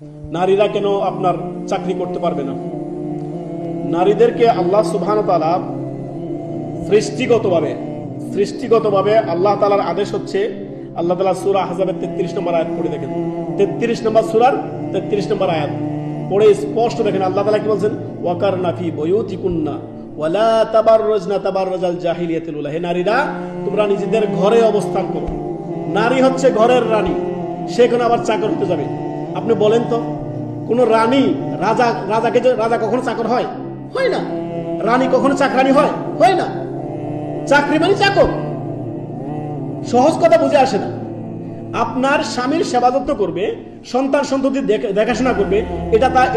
নারীরা কেন আপনার চাকরি করতে পারবে না? নারীদেরকে আল্লাহ সুবহানাহু ওয়া তাআলা সৃষ্টিগতভাবে আল্লাহ তাআলার আদেশ হচ্ছে, আল্লাহ তাআলা সূরা আহজাবের 33 নম্বর আয়াত পড়ে দেখেন, 33 নম্বর সূরার 33 নম্বর আয়াত পড়ে স্পষ্ট দেখেন আল্লাহ তাআলা কি বলছেন, ওয়াকারনা ফি বুয়ুতিকুন্না ওয়ালা তাবাররুজনা তাবাররুজাল জাহিলিয়াতিল উলা। হে নারীরা, তোমরা নিজেদের ঘরে অবস্থান করো। নারী হচ্ছে ঘরের রানী, সে এখন আবার চাকর হতে যাবে? আপনি বলেন তো, কোন রানী রাজা কখনো চাকর হয়? হয় না। রানী কখনো চাকরানি হয়? হয় না। চাকরি মানে চাকর। সহজ কথা বুঝে আসে না। আপনার স্বামীর সেবা যত্ন করবে, সন্তান সন্ততি দেখাশোনা করবে,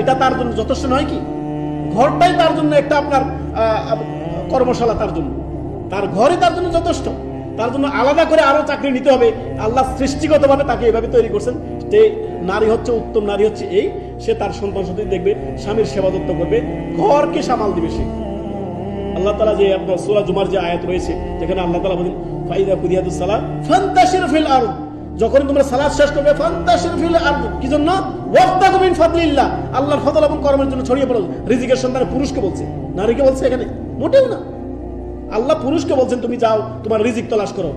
এটা তার জন্য যথেষ্ট নয় কি? ঘরটাই তার জন্য একটা আপনার কর্মশালা, তার ঘরে তার জন্য যথেষ্ট। তার জন্য আলাদা করে আরো চাকরি নিতে হবে? আল্লাহ সৃষ্টিগতভাবে তাকে এভাবে তৈরি করছেন যে নারী হচ্ছে উত্তম, নারী হচ্ছে এই, সে তার সন্তান সন্ততি দেখবে, স্বামীর সেবা যত্ন করবে, ঘরকে সামাল দিবে সে। আল্লাহ তাআলা যে আপনার সূরা জুমার যে আয়াত রয়েছে, যেখানে আল্লাহ তাআলা বলেন ফাইদা কুদিয়াতুস সালাহ ফান্তাশির ফিল আরদ, যখন তোমরা সালাত শেষ করবে ফান্তাশির ফিল আরদ, কি জন্য? ওয়াবতাগু মিন ফাদলিল্লাহ, আল্লাহর ফজল এবং কর্মের জন্য ছড়িয়ে পড়ো। রিজিকের সন্ধানে পুরুষকে বলছে, নারীকে বলছে এখানে? মোটেও না। আল্লাহ পুরুষকে বলছেন তুমি যাও তোমার রিজিক তলাশ করো।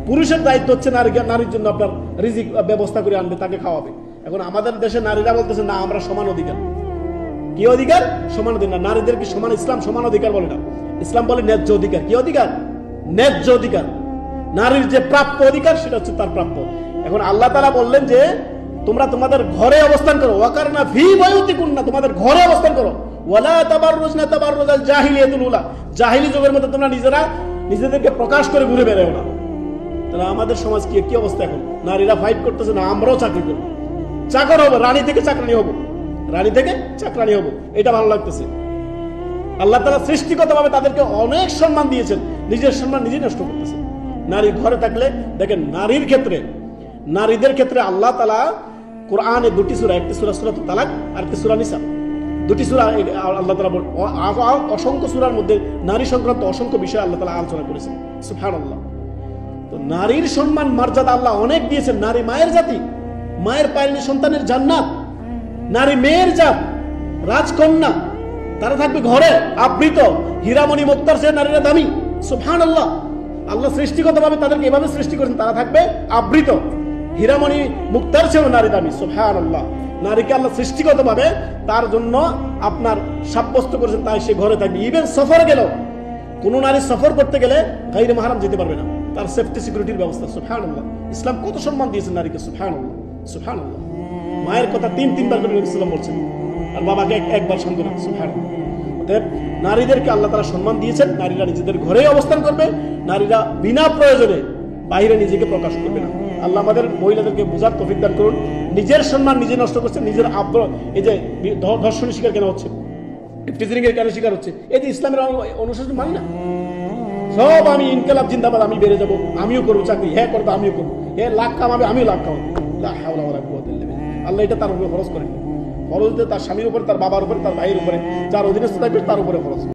পুরুষের দায়িত্ব হচ্ছে নারীর জন্য আপনার রিজিক ব্যবস্থা করে আনবে, তাকে খাওয়াবে। এখন আমাদের দেশে নারীরা বলতেছে না, আমরা সমান অধিকার। কি অধিকার? সমান অধিকার না। নারীদের কি সমান? ইসলাম সমান অধিকার বলে না, ইসলাম বলে ন্যায্য অধিকার। কি অধিকার? ন্যায্য অধিকার। নারীর যে প্রাপ্য অধিকার সেটা হচ্ছে তার প্রাপ্য। এখন আল্লাহ তাআলা বললেন যে তোমরা তোমাদের ঘরে অবস্থান করো, ওয়াকারনা ফি বুয়ুতিকুন্না, তোমাদের ঘরে অবস্থান করো, ওয়ালা তাবাররুজনা তাবাররুজাল জাহিলিয়াতুল উলা, জাহিলি যুগের মধ্যে তোমরা নিজেদেরকে প্রকাশ করে ঘুরে বেড়াও না। তাহলে আমাদের সমাজ কি অবস্থা? এখন নারীরা ফাইট করতেছে না আমরাও চাকরি করব, চাকর হবো, রানী থেকে চাকরানি হবো, রানী থেকে চাকরানি হবো, এটা ভালো লাগতেছে। আল্লাহ তাআলা সৃষ্টিগতভাবে তাদেরকে অনেক সম্মান দিয়েছেন, নিজের সম্মান নিজে নষ্ট করতেছে। নারী ঘরে থাকলে দেখেন, নারীদের ক্ষেত্রে আল্লাহ তাআলা কোরআনে দুটি সূরা, একটি সূরা সূরাতুত তালাক আর একটি সূরা নিসা, দুটি সূরা আল্লাহ তাআলা অসংখ্য সূরার মধ্যে নারী সংক্রান্ত অসংখ্য বিষয় আল্লাহ তাআলা আলোচনা করেছেন। সুবহানাল্লাহ। তো নারীর সম্মান মর্যাদা আল্লাহ অনেক দিয়েছেন। নারী মায়ের জাতি, মায়ের পায়ের সন্তানের জান্নাত। নারী মেয়ের জাত, রাজকন্যা, তারা থাকবে ঘরে আবৃত, হীরামণি মুক্তার চেয়ে নারীরা দামি। সুবহানাল্লাহ। আল্লাহ সৃষ্টিগতভাবে তাদেরকে এভাবে সৃষ্টি করেছেন, তারা থাকবে আবৃত, হীরামণি মুক্তার চেয়েও নারী দামি। সুবহানাল্লাহ। নারীকে আল্লাহ সৃষ্টিগতভাবে তার জন্য আপনার সাব্যস্ত করেছেন, তাই সে ঘরে থাকবে। ইভেন সফরে গেল, কোন নারী সফর করতে গেলে গায়রে মাহরাম যেতে পারবে না, তার সেফটি সিকিউরিটির ব্যবস্থা। সুবহানাল্লাহ। ইসলাম কত সম্মান দিয়েছেন নারীকে। সুবহানাল্লাহ, সুবহানাল্লাহ। মায়ের কথা তিনবার করে নবী সাল্লাল্লাহু আলাইহি ওয়াসাল্লাম বলছেন, আর বাবাকে একবার সান্ত্বনা। সুবহানাল্লাহ। অতএব নারীদেরকে আল্লাহ তাআলা সম্মান দিয়েছেন। নারীরা নিজেদের ঘরেই অবস্থান করবে, নারীরা বিনা প্রয়োজনে বাইরে নিজেকে প্রকাশ করবে না। আল্লাহ আমাদের মহিলাদেরকে বোঝার তৌফিক দান করুন। নিজের সম্মান নিজে নষ্ট করছে, নিজের এই যে ধর্ষণের শিকার কেন হচ্ছে, ইফতিজিং এর কেন শিকার হচ্ছে? এই যে ইসলামের অনুশাসন মানি না, সব আমি ইনকিলাব জিন্দাবাদ, আমি বেড়ে যাবো, আমিও করবো চাকরি, হ্যাঁ করবো, আমিও করবো, হ্যাঁ লাখ কামাবে, আমিও লাখ কামাবো। লা হাওলা ওয়ালা কুওয়াতা ইল্লা বিল্লাহ। আল্লাহ এটা তার উপরে ফরজ করেন। ফরজ তার স্বামীর উপরে, তার বাবার উপরে, তার ভাইয়ের উপরে, যার অধীনস্থ থাকবে তার উপরে ফরজ।